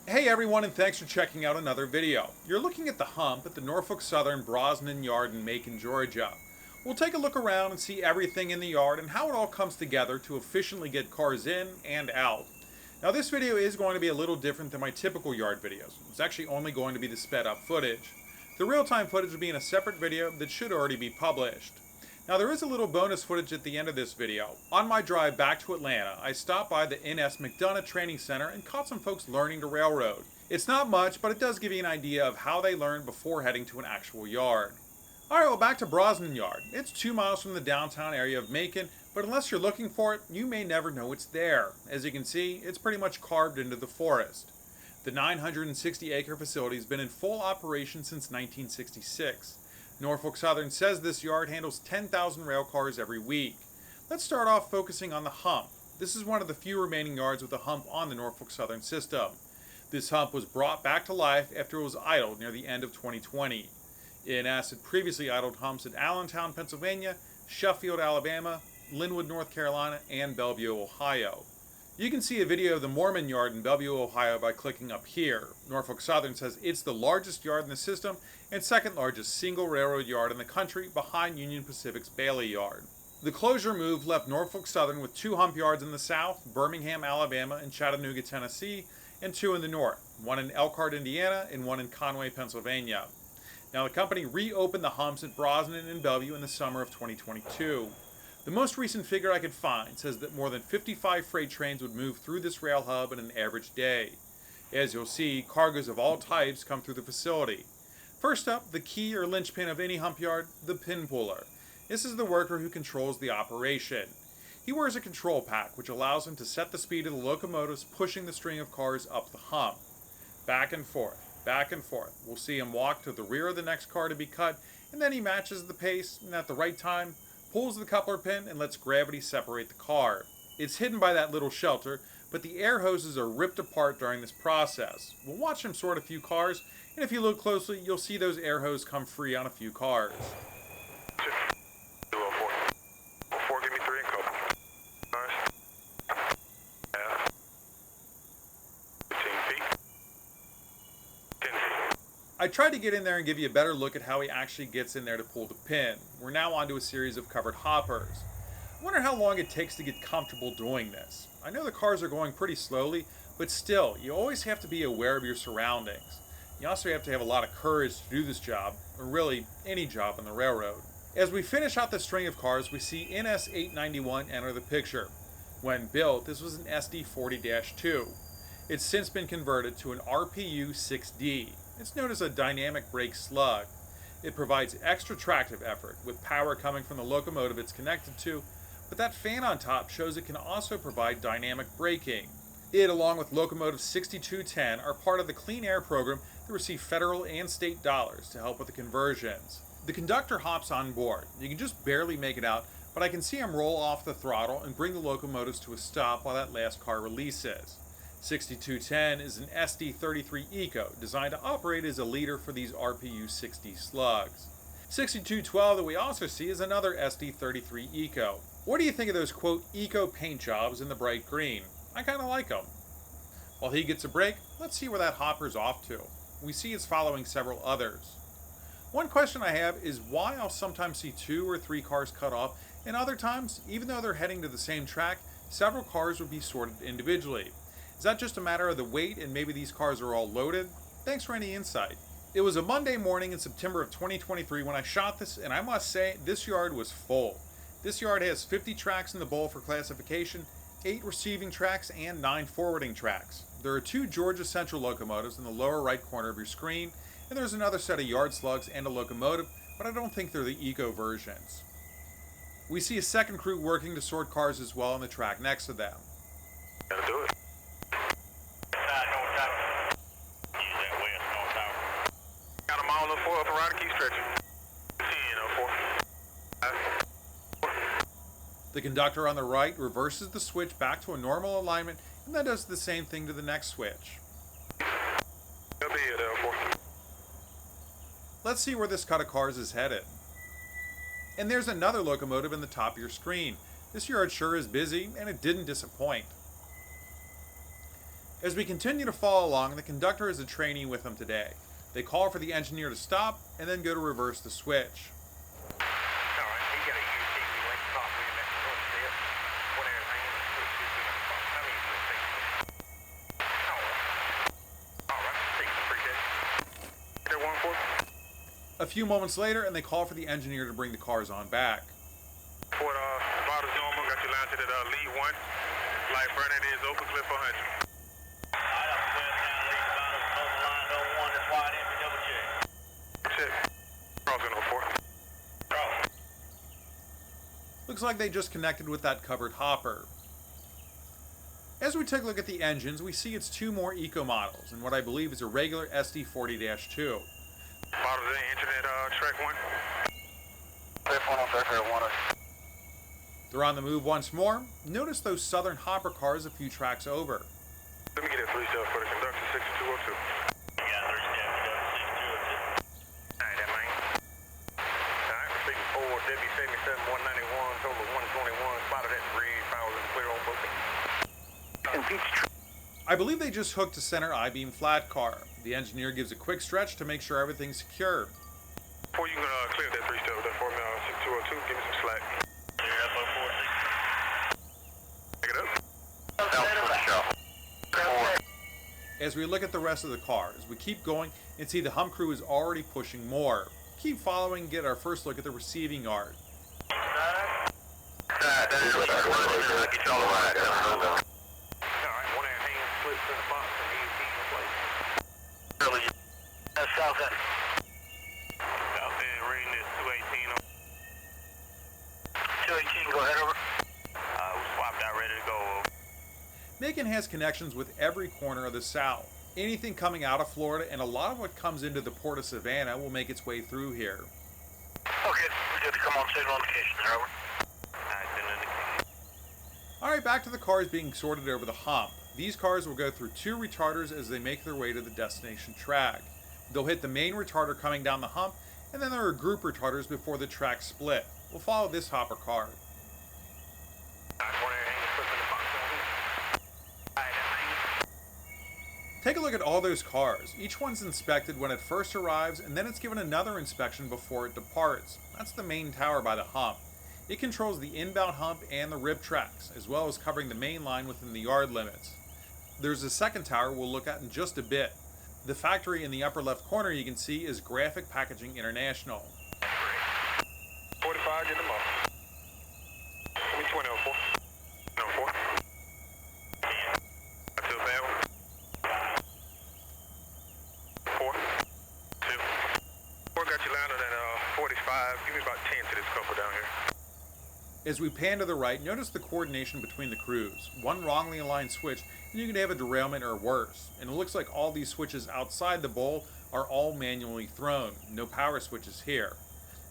Hey everyone, and thanks for checking out another video. You're looking at the Hump at the Norfolk Southern Brosnan yard in Macon, Georgia. We'll take a look around and see everything in the yard and how it all comes together to efficiently get cars in and out. Now this video is going to be a little different than my typical yard videos. It's actually only going to be the sped up footage. The real-time footage will be in a separate video that should already be published. Now there is a little bonus footage at the end of this video. On my drive back to Atlanta, I stopped by the NS McDonough Training Center and caught some folks learning to railroad. It's not much, but it does give you an idea of how they learn before heading to an actual yard. Alright, well back to Brosnan Yard. It's 2 miles from the downtown area of Macon, but unless you're looking for it, you may never know it's there. As you can see, it's pretty much carved into the forest. The 960-acre facility has been in full operation since 1966. Norfolk Southern says this yard handles 10,000 rail cars every week. Let's start off focusing on the Hump. This is one of the few remaining yards with a hump on the Norfolk Southern system. This hump was brought back to life after it was idled near the end of 2020. INS had previously idled humps at Allentown, Pennsylvania, Sheffield, Alabama, Linwood, North Carolina, and Bellevue, Ohio. You can see a video of the Moorman yard in Bellevue, Ohio by clicking up here. Norfolk Southern says it's the largest yard in the system and second largest single railroad yard in the country behind Union Pacific's Bailey yard. The closure move left Norfolk Southern with 2 hump yards in the south, Birmingham, Alabama, and Chattanooga, Tennessee, and 2 in the north, one in Elkhart, Indiana, and one in Conway, Pennsylvania. Now the company reopened the humps at Brosnan and Bellevue in the summer of 2022. The most recent figure I could find says that more than 55 freight trains would move through this rail hub in an average day. As you'll see, cargoes of all types come through the facility. First up, the key or linchpin of any hump yard, the pin puller. This is the worker who controls the operation. He wears a control pack which allows him to set the speed of the locomotives pushing the string of cars up the hump. Back and forth, back and forth. We'll see him walk to the rear of the next car to be cut, and then he matches the pace, and at the right time, pulls the coupler pin and lets gravity separate the car. It's hidden by that little shelter, but the air hoses are ripped apart during this process. We'll watch him sort a few cars, and if you look closely, you'll see those air hoses come free on a few cars. 204, give me 3 and couple. Nice. Half. 15 feet. 10 feet. I tried to get in there and give you a better look at how he actually gets in there to pull the pin. We're now onto a series of covered hoppers. I wonder how long it takes to get comfortable doing this. I know the cars are going pretty slowly, but still, you always have to be aware of your surroundings. You also have to have a lot of courage to do this job, or really, any job on the railroad. As we finish out the string of cars, we see NS 891 enter the picture. When built, this was an SD 40-2. It's since been converted to an RPU 6D. It's known as a dynamic brake slug. It provides extra tractive effort, with power coming from the locomotive it's connected to, but that fan on top shows it can also provide dynamic braking. It, along with Locomotive 6210, are part of the Clean Air program that receive federal and state dollars to help with the conversions. The conductor hops on board. You can just barely make it out, but I can see him roll off the throttle and bring the locomotives to a stop while that last car releases. 6210 is an SD33 Eco, designed to operate as a leader for these RPU 60 slugs. 6212 that we also see is another SD33 Eco. What do you think of those quote Eco paint jobs in the bright green? I kinda like them. While he gets a break, let's see where that hopper's off to. We see it's following several others. One question I have is why I'll sometimes see 2 or 3 cars cut off, and other times, even though they're heading to the same track, several cars would be sorted individually. Is that just a matter of the weight and maybe these cars are all loaded? Thanks for any insight. It was a Monday morning in September of 2023 when I shot this, and I must say, this yard was full. This yard has 50 tracks in the bowl for classification, 8 receiving tracks, and 9 forwarding tracks. There are 2 Georgia Central locomotives in the lower right corner of your screen, and there's another set of yard slugs and a locomotive, but I don't think they're the Eco versions. We see a second crew working to sort cars as well on the track next to them. Gotta do it. Got them all on the floor up around the key stretcher. 10-04. The conductor on the right reverses the switch back to a normal alignment and then does the same thing to the next switch. They'll be here, L4. Let's see where this cut of cars is headed. And there's another locomotive in the top of your screen. This yard sure is busy, and it didn't disappoint. As we continue to follow along, the conductor has a trainee with him today. They call for the engineer to stop and then go to reverse the switch. Alright, he got a UTV link top in that one step. One at a hand, switch is in the box. I mean, let's take it. Alright, thanks, appreciate it. There one for A few moments later, and they call for the engineer to bring the cars on back. Fort Vitals normal, got you lined to the lead one. Light burning is open, clear for 100. Check. Crossing on 4. Cross. Looks like they just connected with that covered hopper. As we take a look at the engines, we see it's two more eco models and what I believe is a regular SD40-2. Vitals in, internet track 1. Left one on track 1. They're on the move once more. Notice those Southern hopper cars a few tracks over. Let me get that 3-step for the conductor, 6202. Yeah, 3-step, conductor, 6202. Alright, that man. Alright, receiving 4, W77, 191, total of 121, spotted at 3,000, clear on booking. I believe they just hooked a center I-beam flat car. The engineer gives a quick stretch to make sure everything's secure. Before you can clear that 3-step with that 6202, give me some slack. Clear up on 46. Pick it up. As we look at the rest of the cars, we keep going and see the Hump crew is already pushing more. Keep following and get our first look at the receiving yard. Alright, one hand splits in the box and he's in place. That's South End. South End reading this 218 on. 218, go ahead over. We swapped out, ready to go. Macon has connections with every corner of the South. Anything coming out of Florida and a lot of what comes into the Port of Savannah will make its way through here. Okay, we're good to come on signal indication there, over. Alright, signal indication. Alright, back to the cars being sorted over the hump. These cars will go through two retarders as they make their way to the destination track. They'll hit the main retarder coming down the hump, and then there are group retarders before the track split. We'll follow this hopper car. Take a look at all those cars. Each one's inspected when it first arrives, and then it's given another inspection before it departs. That's the main tower by the hump. It controls the inbound hump and the rib tracks, as well as covering the main line within the yard limits. There's a second tower we'll look at in just a bit. The factory in the upper left corner you can see is Graphic Packaging International. 45, get them up. Give me 20 on 4. No, 4. I feel bad one. 4. 2. 4 got you landed at 45. Give me about 10 to this couple down here. As we pan to the right, notice the coordination between the crews. One wrongly aligned switch, and you could have a derailment or worse. And it looks like all these switches outside the bowl are all manually thrown. No power switches here.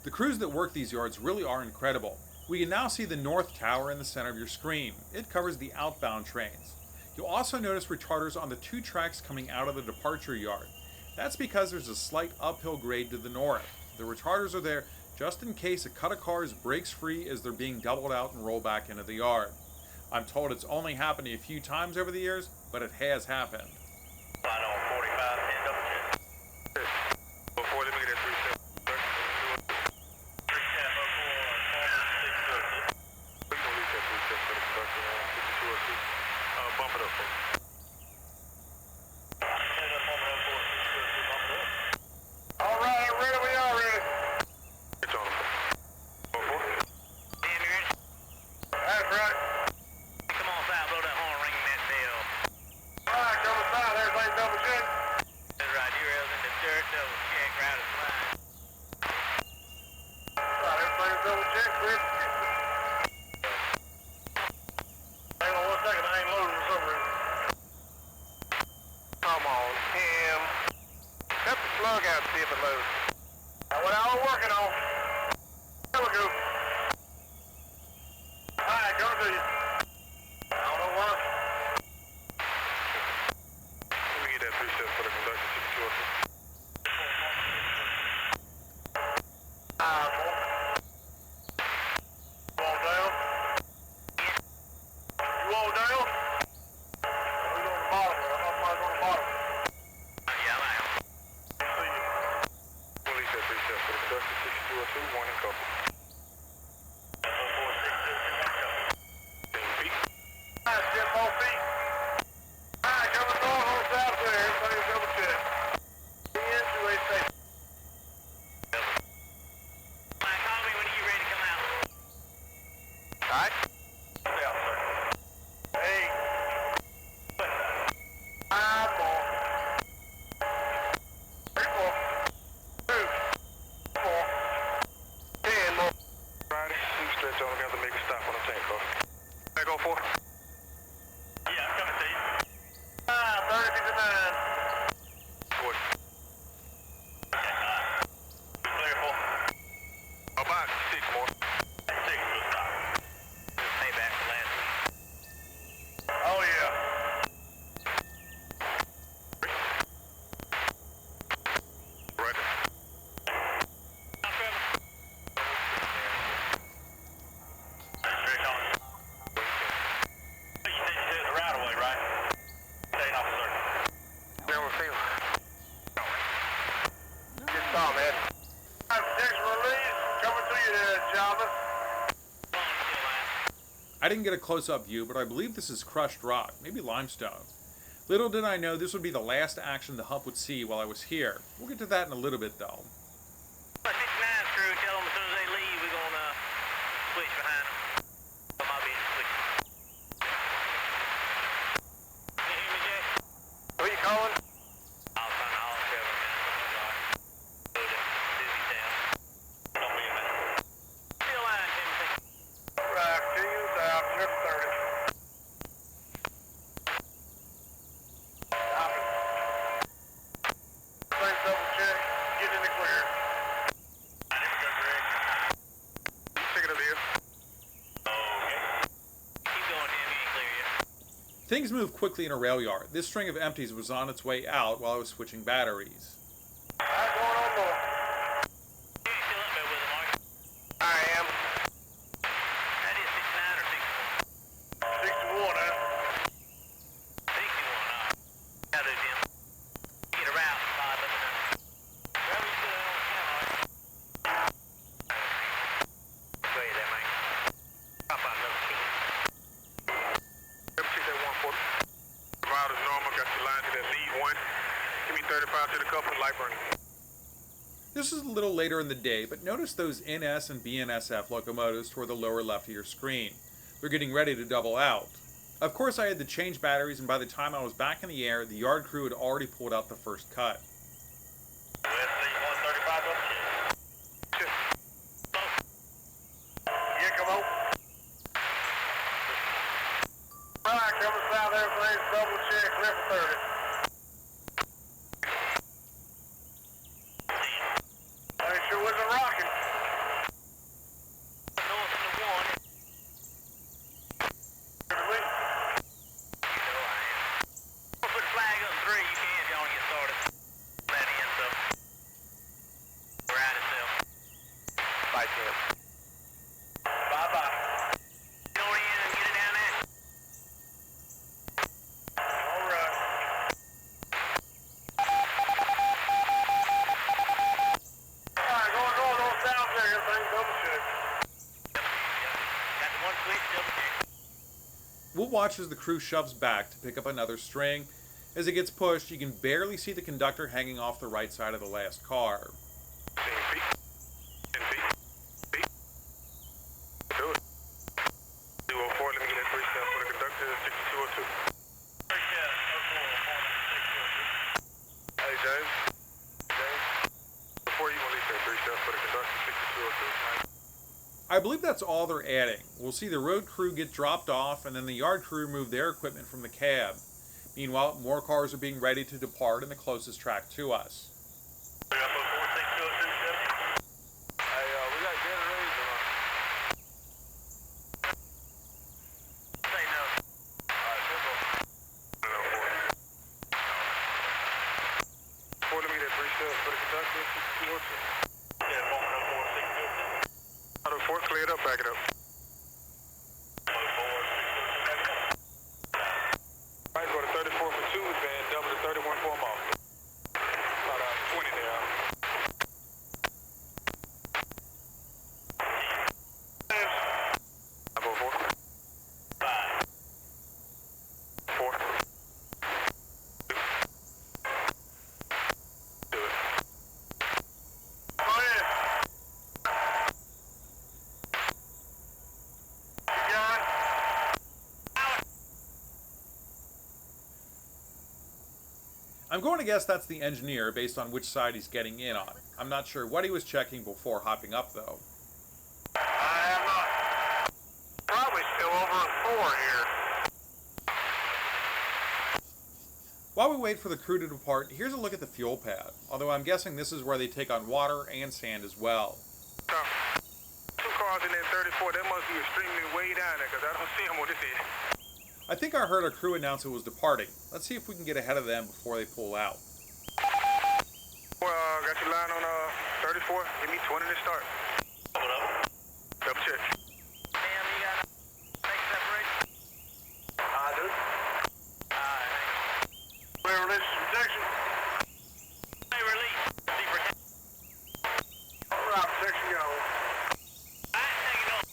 The crews that work these yards really are incredible. We can now see the north tower in the center of your screen. It covers the outbound trains. You'll also notice retarders on the two tracks coming out of the departure yard. That's because there's a slight uphill grade to the north. The retarders are there just in case a cut of cars breaks free as they're being doubled out and rolled back into the yard. I'm told it's only happened a few times over the years, but it has happened. Line on 45, and double check. Before, let me get that 3-step. 3-step, we can leave that 3-step for the conductor on 5202. Bump it up, folks. All right, ready, we are ready. It's on. 4. That's right. Come on, side, blow that horn, ring that bell. All right, come aside, everybody double check. That's right, derails in the dirt, double check, right as line. All right, everybody double check, Chris. Hang on 1 second, I ain't loading for some reason. Come on, Tim. Cut the plug out and see if it loads. That's what I was working on. There we go. Alright, coming to you. I don't know why. Let me get that 3-step for the conductor, 6202. You all down? You all down? We're on the bottom. I didn't get a close-up view, but I believe this is crushed rock, maybe limestone. Little did I know this would be the last action the Hump would see while I was here. We'll get to that in a little bit, though. 69 crew, tell them as soon as they leave, we're going to switch behind them. Come on, be switch. Can you hear me, Jay? Who are you calling? I'll find the hall cover, man. Go to Dizzy Town. Don't be a minute. Still line, Timothy. Right, 2 Trip 30. Please double check. Get in the clear. Pick it up here. Okay. Keep going, Tim. You ain't clear yet. Things move quickly in a rail yard. This string of empties was on its way out while I was switching batteries. Alright, going on more. You ain't still up there with him, are you? I am. That is 69 or 61? 61, huh? 61, huh? How do, Tim? Get a route, Bob, let me know. Well, you still on camera, are you? Go ahead there, man. Pop out another key. Let me check that 140. Providers normal, got your line to that lead one. Give me 35 to the couple, light burning. This is a little later in the day, but notice those NS and BNSF locomotives toward the lower left of your screen. They're getting ready to double out. Of course, I had to change batteries, and by the time I was back in the air, the yard crew had already pulled out the first cut. Wesley, 135 up. Yeah, come on. Alright, coming south there, please. Double check, left 30. I ain't sure wasn't rocking. North to the 1. Really? You know I am. Put the flag up in 3, you can if y'all want to get started. That in, so. Ride itself. Bye, Tim. Bye-bye. Get on in and get it down there. All right. All right, going north on south there. Everything double check. Got the one switch, double check. We'll watch as the crew shoves back to pick up another string. As it gets pushed, you can barely see the conductor hanging off the right side of the last car. 10 feet. 10 feet. Feet. Do it. 204, let me get that first step for the conductor, 6202. First step, 04, Hey, James. James. Before you release that first step for the conductor, 6202. I believe that's all they're adding. We'll see the road crew get dropped off, and then the yard crew move their equipment from the cab. Meanwhile, more cars are being ready to depart in the closest track to us. Hey, we got generators or not? Say no. Alright, simple. No, 4. 4, let me get that 3 steps for the conductor, 6202. Yeah, 104, 6202. Out of 4, clear it up, back it up. 104, 6202. Alright, go to 34 for 2, then double to 31 for them off. About 20 there. I'm going to guess that's the engineer based on which side he's getting in on. I'm not sure what he was checking before hopping up, though. I am not. Probably still over at 4 here. While we wait for the crew to depart, here's a look at the fuel pad, although I'm guessing this is where they take on water and sand as well. 2 cars in there 34, that must be extremely way down there, because I don't see them with this is. I think I heard our crew announce it was departing. Let's see if we can get ahead of them before they pull out. Well, got your line on 34. Give me 20 to start. Hold up. Double check. Sam, you got a make separation? I do. Alright, hang on. Clear release protection. Hey, release. See protection. Alright, protection go. Alright, take it off.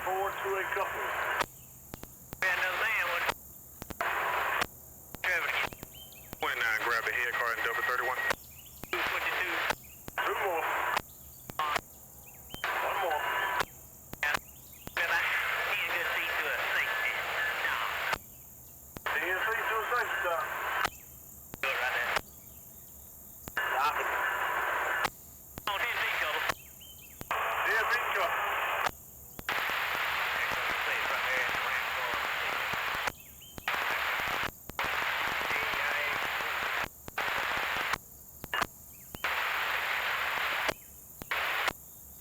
4, 2, 8 couple. Man, another man, what? 29, grab the head card and double 31. 222. 2 more. 1 more. Yeah. He just see to a safety stop. He just see to a safety stop. Good right there. Stop it. On 10 feet couple. 10 feet couple. Right there in the ramp car.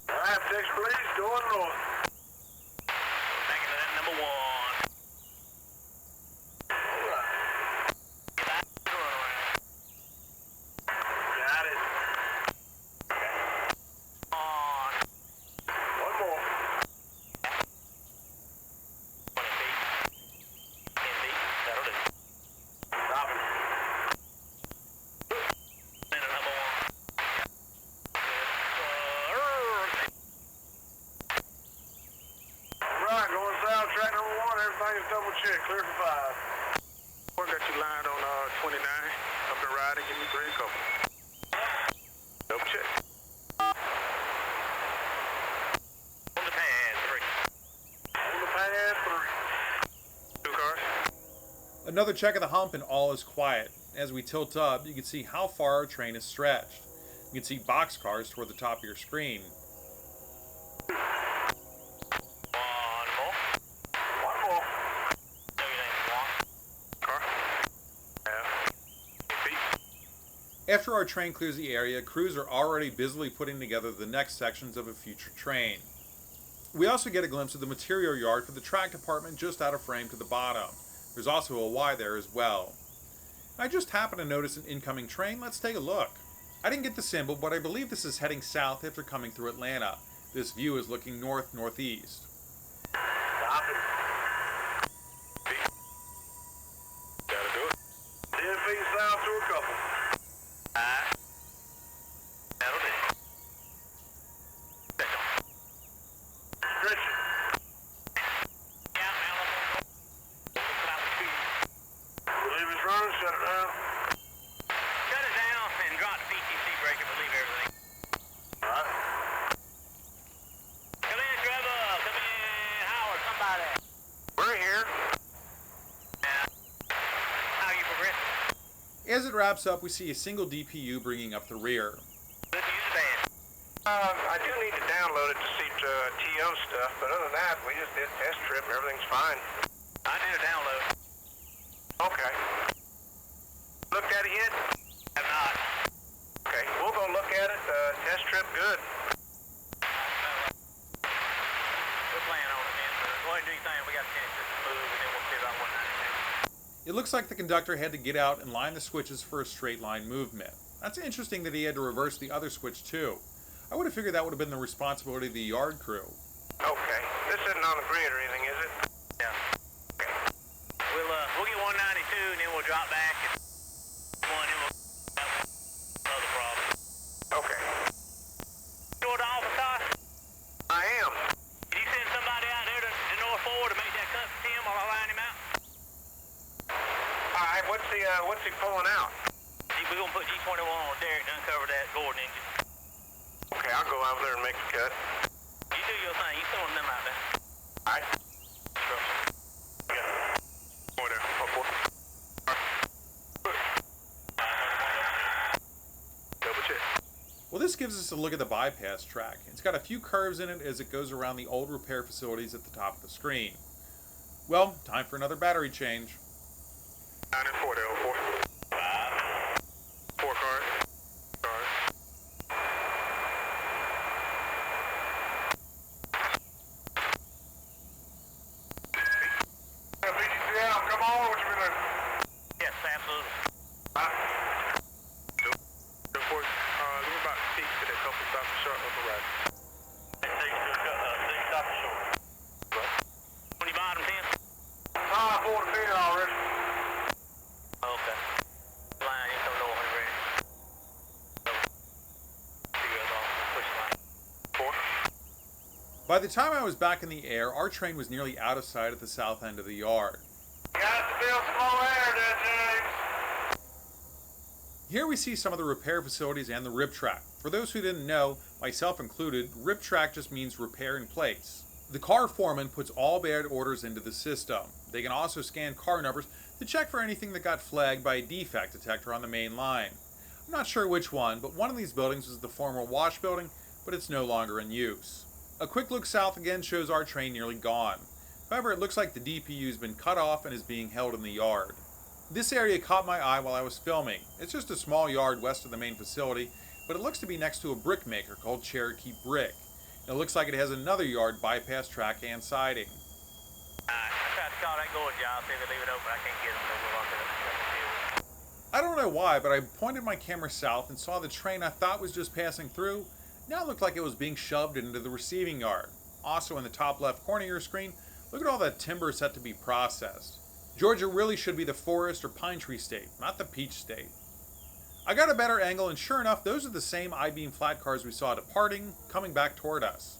Alright, six please, going north. Thank you for that, number 1. Alright. Get that run around. Got it. On. 1 more. 20 feet. 10 feet. That'll do. Stop it. And another 1. Right, going south, track number 1, everything is double checked, clear for 5. I got you lined on 29, up and riding, give me 3 couple. Double check. On the pad, 3. On the pad, 3. 2 cars. Another check of the hump and all is quiet. As we tilt up, you can see how far our train is stretched. You can see boxcars toward the top of your screen. 1 more. 1 more. No, you ain't 1. Car. Yeah. 8 feet. After our train clears the area, crews are already busily putting together the next sections of a future train. We also get a glimpse of the material yard for the track department just out of frame to the bottom. There's also a Y there as well. I just happened to notice an incoming train. Let's take a look. I didn't get the symbol, but I believe this is heading south after coming through Atlanta. This view is looking north-northeast. Stop it. Gotta do it. 10 feet south to a couple. Alright. That'll do. Stretch on. Stretch it. Yeah, now stop the speed. Believe it's running, shut it down. Shut it down and drop the PTC brake and believe everything. Alright. Come in, Trevor. Come in, Howard. Somebody. We're here. Now, how are you progressing? As it wraps up, we see a single DPU bringing up the rear. Good to use the band. I do need to download it to see TO stuff, but other than that, we just did a test trip. Everything's fine. I did a download. Okay. Looked at it yet? Have not. Okay, we'll go look at it. Test trip, good. We're playing on it, man. Go ahead and do your thing. We got to finish this move, and then we'll see about 192. It looks like the conductor had to get out and line the switches for a straight line movement. That's interesting that he had to reverse the other switch too. I would have figured that would have been the responsibility of the yard crew. Okay. This isn't on the grid or anything, is it? Yeah. Okay. We'll get 192 and then we'll drop back and one and we'll another problem. Okay. You know the office, Todd? I am. Did you send somebody out there to North Forward to make that cut for Tim while I line him out? Alright, what's he pulling out? We're gonna put G21 on Derek to uncover that Gordon engine. Okay, I'll go out there and make the cut. You do your thing. You throwing them out there. Alright. Over there. Double check. Well, this gives us a look at the bypass track. It's got a few curves in it as it goes around the old repair facilities at the top of the screen. Well, time for another battery change. 9 and 4, L4. 4 cars. BGCL, come on, what you been doing? Yes, absolutely. Report, give me about 6 to that couple stops short of the right. 6 stops short. What? When you bottom 10? 4 to 10 already. Okay. By the time I was back in the air, our train was nearly out of sight at the south end of the yard. Got to build some more air there, James. Here we see some of the repair facilities and the rib track. For those who didn't know, myself included, rib track just means repair in place. The car foreman puts all bad orders into the system. They can also scan car numbers to check for anything that got flagged by a defect detector on the main line. I'm not sure which one, but one of these buildings was the former wash building, but it's no longer in use. A quick look south again shows our train nearly gone. However, it looks like the DPU's been cut off and is being held in the yard. This area caught my eye while I was filming. It's just a small yard west of the main facility, but it looks to be next to a brick maker called Cherokee Brick. It looks like it has another yard bypass track and siding. I tried to call that gorge out, see if they leave it open. I can't get them to lock it up. I don't know why, but I pointed my camera south and saw the train I thought was just passing through. Now it looked like it was being shoved into the receiving yard. Also in the top left corner of your screen, look at all that timber set to be processed. Georgia really should be the forest or pine tree state, not the peach state. I got a better angle, and sure enough, those are the same I-beam flat cars we saw departing, coming back toward us.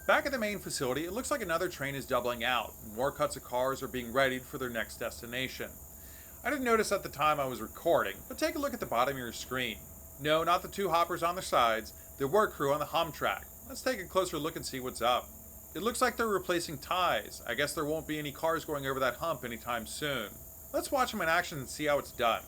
Back at the main facility, it looks like another train is doubling out. More cuts of cars are being readied for their next destination. I didn't notice at the time I was recording, but take a look at the bottom of your screen. No, not the two hoppers on their sides, the work crew on the Hump track. Let's take a closer look and see what's up. It looks like they're replacing ties. I guess there won't be any cars going over that hump anytime soon. Let's watch them in action and see how it's done.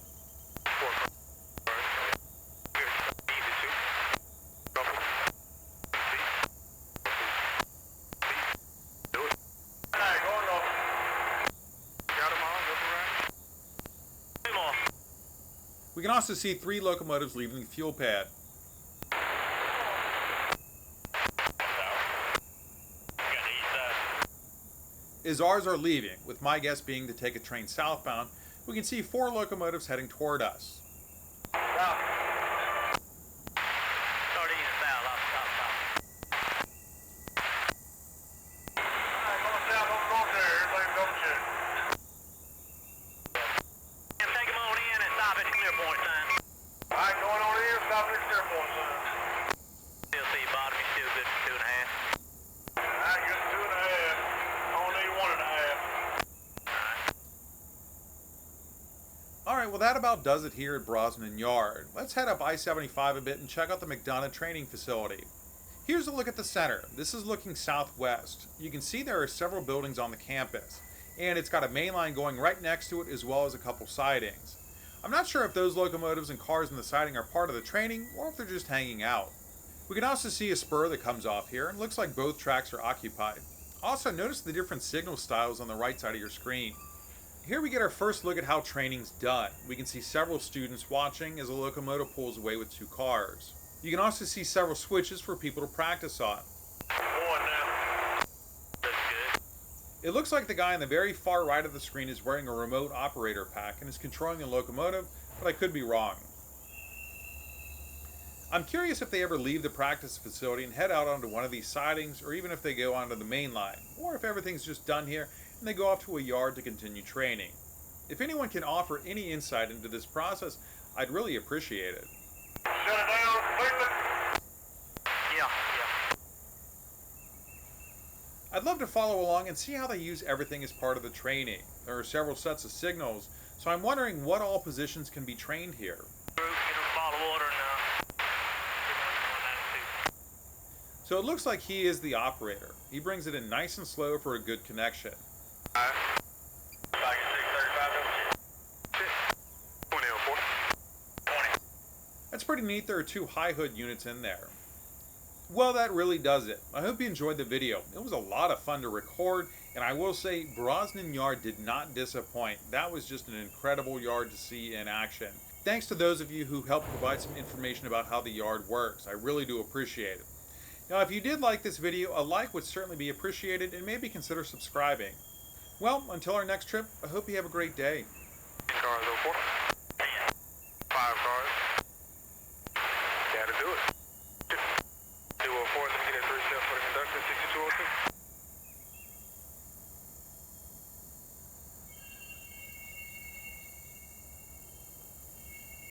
We can also see 3 locomotives leaving the fuel pad. As ours are leaving, with my guess being to take a train southbound, we can see 4 locomotives heading toward us. Alright, well that about does it here at Brosnan Yard. Let's head up I-75 a bit and check out the McDonough Training Facility. Here's a look at the center. This is looking southwest. You can see there are several buildings on the campus, and it's got a main line going right next to it as well as a couple sidings. I'm not sure if those locomotives and cars in the siding are part of the training or if they're just hanging out. We can also see a spur that comes off here, and it looks like both tracks are occupied. Also, notice the different signal styles on the right side of your screen. Here we get our first look at how training's done. We can see several students watching as a locomotive pulls away with 2 cars. You can also see several switches for people to practice on. It looks like the guy on the very far right of the screen is wearing a remote operator pack and is controlling the locomotive, but I could be wrong. I'm curious if they ever leave the practice facility and head out onto one of these sidings, or even if they go onto the main line, or if everything's just done here and they go off to a yard to continue training. If anyone can offer any insight into this process, I'd really appreciate it. Shut it down completely? Yeah. I'd love to follow along and see how they use everything as part of the training. There are several sets of signals, so I'm wondering what all positions can be trained here. So it looks like he is the operator. He brings it in nice and slow for a good connection. That's pretty neat. There are 2 high hood units in there. Well, that really does it. I hope you enjoyed the video. It was a lot of fun to record, and I will say Brosnan Yard did not disappoint. That was just an incredible yard to see in action. Thanks to those of you who helped provide some information about how the yard works. I really do appreciate it. Now, if you did like this video, a like would certainly be appreciated, and maybe consider subscribing. Well, until our next trip, I hope you have a great day. Cars 04. 5 cars. Gotta do it. 204, let me get that 3 step for the conductor, 6202.